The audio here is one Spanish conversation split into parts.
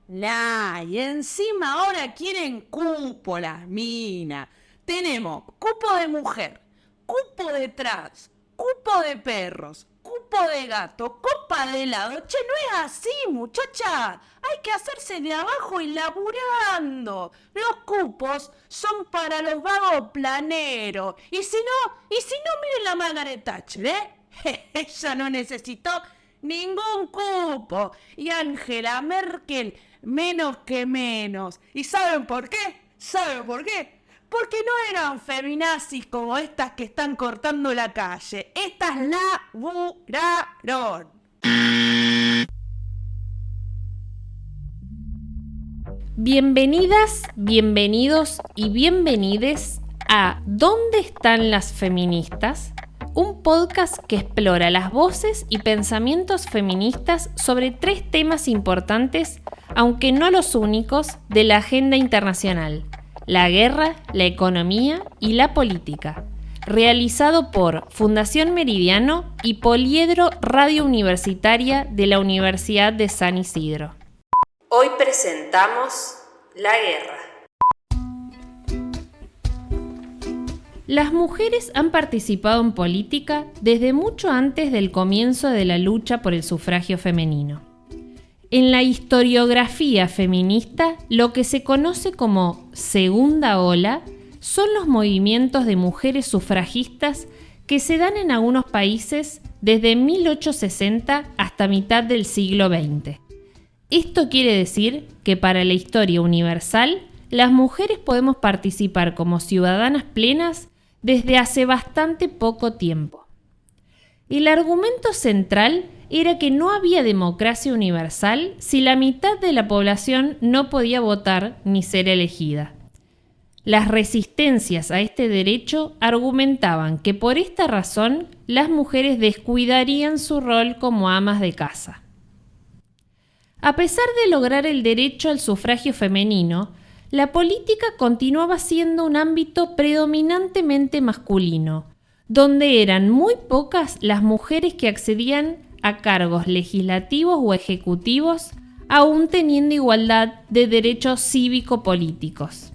Y encima ahora quieren cupo las minas. Tenemos cupo de mujer, cupo de trans, cupo de perros, cupo de gato, copa de helado. Che, no es así, muchacha. Hay que hacerse de abajo y laburando. Los cupos son para los vagos planeros. Y si no, miren la Margaret Thatcher, Ella no necesitó ningún cupo. Y Angela Merkel, menos que menos. ¿Y saben por qué? Porque no eran feminazis como estas que están cortando la calle. Estas laburaron. Bienvenidas, bienvenidos y bienvenides a ¿Dónde están las feministas? Un podcast que explora las voces y pensamientos feministas sobre 3 temas importantes, aunque no los únicos, de la agenda internacional: la guerra, la economía y la política. Realizado por Fundación Meridiano y Poliedro Radio Universitaria de la Universidad de San Isidro. Hoy presentamos la guerra. Las mujeres han participado en política desde mucho antes del comienzo de la lucha por el sufragio femenino. En la historiografía feminista, lo que se conoce como segunda ola son los movimientos de mujeres sufragistas que se dan en algunos países desde 1860 hasta mitad del siglo XX. Esto quiere decir que para la historia universal, las mujeres podemos participar como ciudadanas plenas desde hace bastante poco tiempo. El argumento central era que no había democracia universal si la mitad de la población no podía votar ni ser elegida. Las resistencias a este derecho argumentaban que por esta razón las mujeres descuidarían su rol como amas de casa. A pesar de lograr el derecho al sufragio femenino, la política continuaba siendo un ámbito predominantemente masculino, donde eran muy pocas las mujeres que accedían a cargos legislativos o ejecutivos, aún teniendo igualdad de derechos cívico-políticos.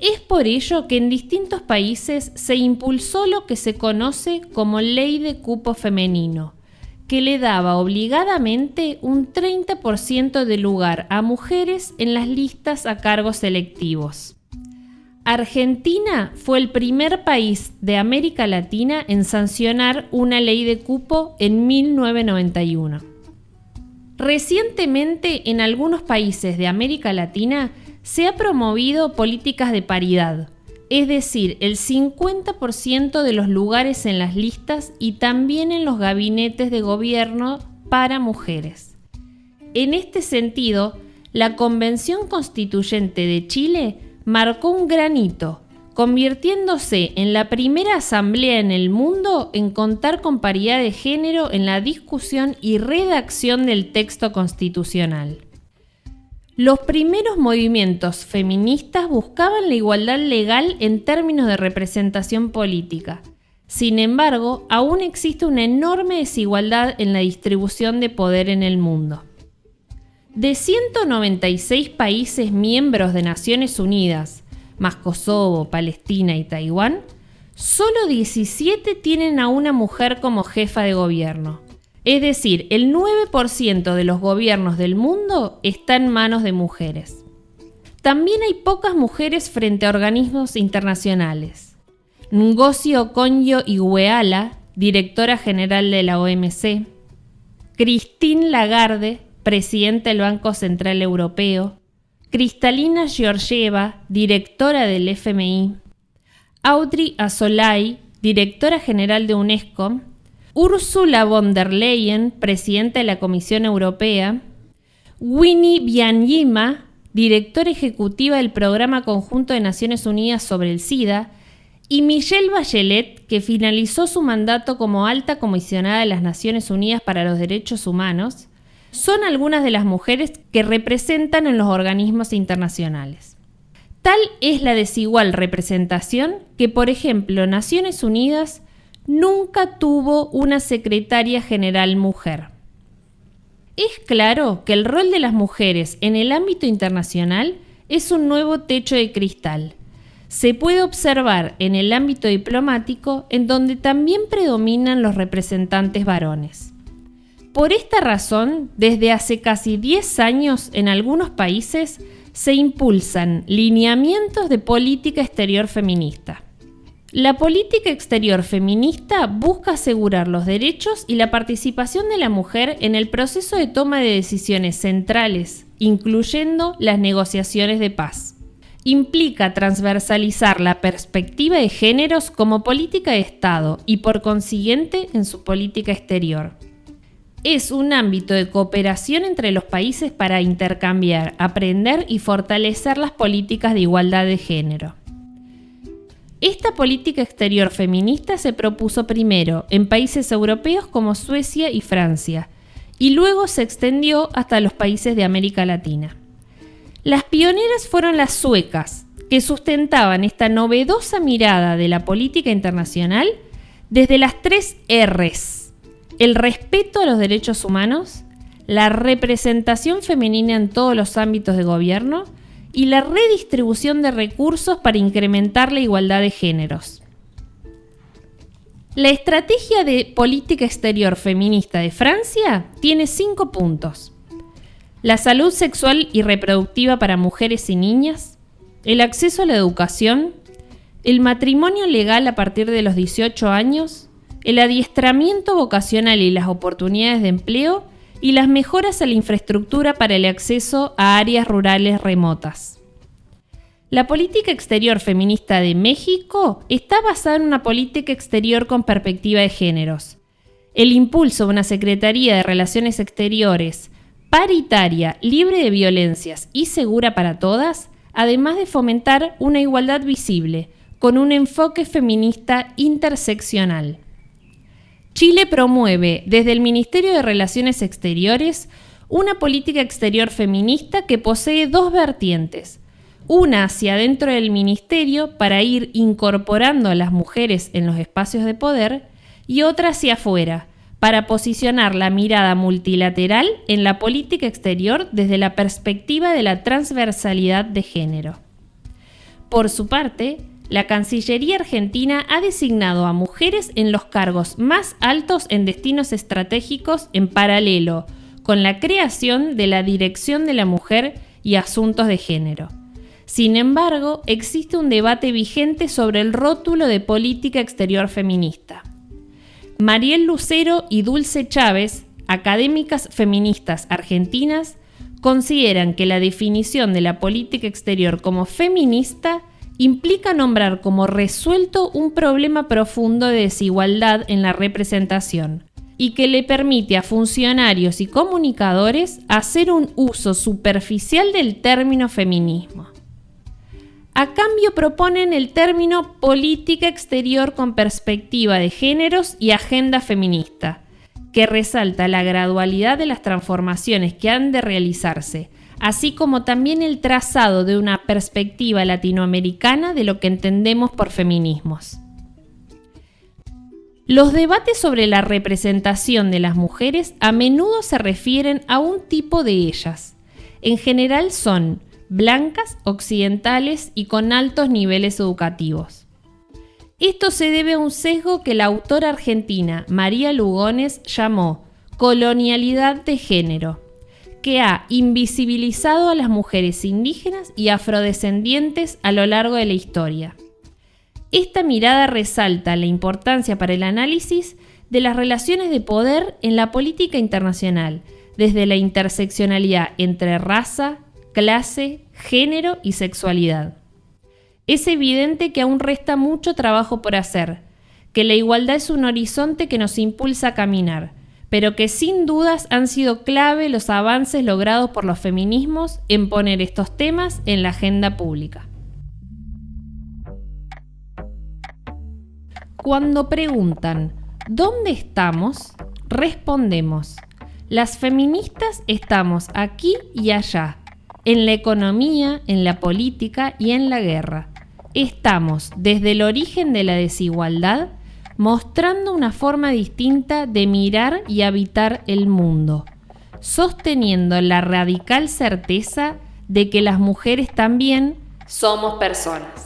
Es por ello que en distintos países se impulsó lo que se conoce como Ley de Cupo Femenino, que le daba obligadamente un 30% de lugar a mujeres en las listas a cargos electivos. Argentina fue el primer país de América Latina en sancionar una ley de cupo en 1991. Recientemente, en algunos países de América Latina se ha promovido políticas de paridad, es decir, el 50% de los lugares en las listas y también en los gabinetes de gobierno para mujeres. En este sentido, la Convención Constituyente de Chile marcó un gran hito, convirtiéndose en la primera asamblea en el mundo en contar con paridad de género en la discusión y redacción del texto constitucional. Los primeros movimientos feministas buscaban la igualdad legal en términos de representación política. Sin embargo, aún existe una enorme desigualdad en la distribución de poder en el mundo. De 196 países miembros de Naciones Unidas, más Kosovo, Palestina y Taiwán, solo 17 tienen a una mujer como jefa de gobierno. Es decir, el 9% de los gobiernos del mundo está en manos de mujeres. También hay pocas mujeres frente a organismos internacionales. Ngozi Okonjo-Iweala, directora general de la OMC, Christine Lagarde, presidenta del Banco Central Europeo, Kristalina Georgieva, directora del FMI, Audrey Azoulay, directora general de UNESCO, Ursula von der Leyen, presidenta de la Comisión Europea, Winnie Byanyima, directora ejecutiva del Programa Conjunto de Naciones Unidas sobre el SIDA, y Michelle Bachelet, que finalizó su mandato como alta comisionada de las Naciones Unidas para los Derechos Humanos, son algunas de las mujeres que representan en los organismos internacionales. Tal es la desigual representación que, por ejemplo, Naciones Unidas nunca tuvo una secretaria general mujer. Es claro que el rol de las mujeres en el ámbito internacional es un nuevo techo de cristal. Se puede observar en el ámbito diplomático, en donde también predominan los representantes varones. Por esta razón, desde hace casi 10 años en algunos países se impulsan lineamientos de política exterior feminista. La política exterior feminista busca asegurar los derechos y la participación de la mujer en el proceso de toma de decisiones centrales, incluyendo las negociaciones de paz. Implica transversalizar la perspectiva de géneros como política de Estado y, por consiguiente, en su política exterior. Es un ámbito de cooperación entre los países para intercambiar, aprender y fortalecer las políticas de igualdad de género. Esta política exterior feminista se propuso primero en países europeos como Suecia y Francia, y luego se extendió hasta los países de América Latina. Las pioneras fueron las suecas, que sustentaban esta novedosa mirada de la política internacional desde las 3 Rs: el respeto a los derechos humanos, la representación femenina en todos los ámbitos de gobierno y la redistribución de recursos para incrementar la igualdad de géneros. La estrategia de política exterior feminista de Francia tiene 5 puntos. La salud sexual y reproductiva para mujeres y niñas, el acceso a la educación, el matrimonio legal a partir de los 18 años, el adiestramiento vocacional y las oportunidades de empleo y las mejoras a la infraestructura para el acceso a áreas rurales remotas. La política exterior feminista de México está basada en una política exterior con perspectiva de géneros. El impulso de una Secretaría de Relaciones Exteriores paritaria, libre de violencias y segura para todas, además de fomentar una igualdad visible, con un enfoque feminista interseccional. Chile promueve desde el Ministerio de Relaciones Exteriores una política exterior feminista que posee 2 vertientes, una hacia dentro del ministerio para ir incorporando a las mujeres en los espacios de poder y otra hacia afuera, para posicionar la mirada multilateral en la política exterior desde la perspectiva de la transversalidad de género. Por su parte, la Cancillería Argentina ha designado a mujeres en los cargos más altos en destinos estratégicos en paralelo con la creación de la Dirección de la Mujer y Asuntos de Género. Sin embargo, existe un debate vigente sobre el rótulo de política exterior feminista. Mariel Lucero y Dulce Chávez, académicas feministas argentinas, consideran que la definición de la política exterior como feminista implica nombrar como resuelto un problema profundo de desigualdad en la representación y que le permite a funcionarios y comunicadores hacer un uso superficial del término feminismo. A cambio proponen el término política exterior con perspectiva de géneros y agenda feminista, que resalta la gradualidad de las transformaciones que han de realizarse, así como también el trazado de una perspectiva latinoamericana de lo que entendemos por feminismos. Los debates sobre la representación de las mujeres a menudo se refieren a un tipo de ellas. En general son blancas, occidentales y con altos niveles educativos. Esto se debe a un sesgo que la autora argentina María Lugones llamó colonialidad de género, que ha invisibilizado a las mujeres indígenas y afrodescendientes a lo largo de la historia. Esta mirada resalta la importancia para el análisis de las relaciones de poder en la política internacional, desde la interseccionalidad entre raza, clase, género y sexualidad. Es evidente que aún resta mucho trabajo por hacer, que la igualdad es un horizonte que nos impulsa a caminar, pero que sin dudas han sido clave los avances logrados por los feminismos en poner estos temas en la agenda pública. Cuando preguntan ¿dónde estamos?, respondemos: las feministas estamos aquí y allá, en la economía, en la política y en la guerra. Estamos, desde el origen de la desigualdad, mostrando una forma distinta de mirar y habitar el mundo. sosteniendo la radical certeza de que las mujeres también somos personas.